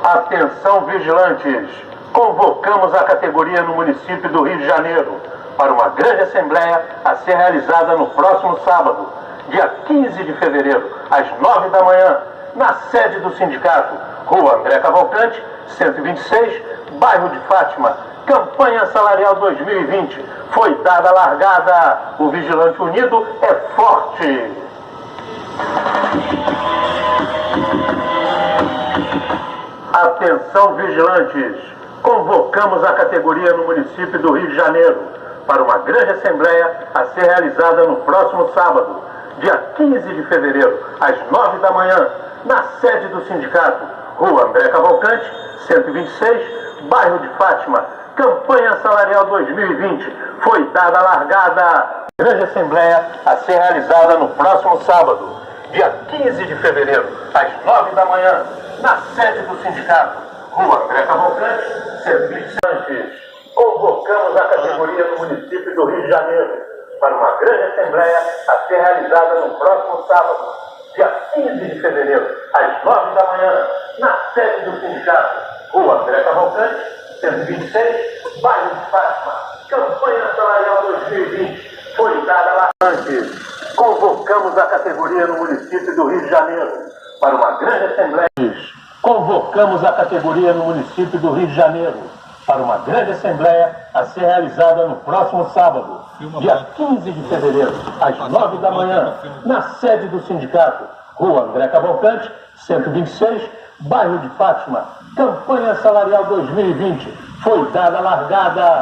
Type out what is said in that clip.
Atenção, vigilantes! Convocamos a categoria no município do Rio de Janeiro para uma grande assembleia a ser realizada no próximo sábado, dia 15 de fevereiro, às 9 da manhã, na sede do sindicato, Rua André Cavalcante, 126, bairro de Fátima. Campanha Salarial 2020. Foi dada a largada. O Vigilante Unido é forte. Atenção, vigilantes! Convocamos a categoria no município do Rio de Janeiro para uma grande assembleia a ser realizada no próximo sábado, dia 15 de fevereiro, às 9 da manhã, na sede do sindicato, Rua André Cavalcante, 126, bairro de Fátima. Campanha Salarial 2020. Foi dada a largada. Grande assembleia a ser realizada no próximo sábado, dia 15 de fevereiro, às 9 da manhã, na sede do sindicato, Rua André Cavalcante, 126. Convocamos a categoria no município do Rio de Janeiro para uma grande assembleia a ser realizada no próximo sábado, dia 15 de fevereiro, às 9 da manhã, na sede do sindicato, Rua André Cavalcante, 126, bairro de Fátima. Campanha Salarial 2020. Foi dada lá antes. Convocamos a categoria no município do Rio de Janeiro para uma grande assembleia. Convocamos a categoria no município do Rio de Janeiro para uma grande assembleia a ser realizada no próximo sábado, dia 15 de fevereiro, às 9 da manhã, na sede do sindicato, Rua André Cavalcante, 126, bairro de Fátima. Campanha Salarial 2020. Foi dada a largada.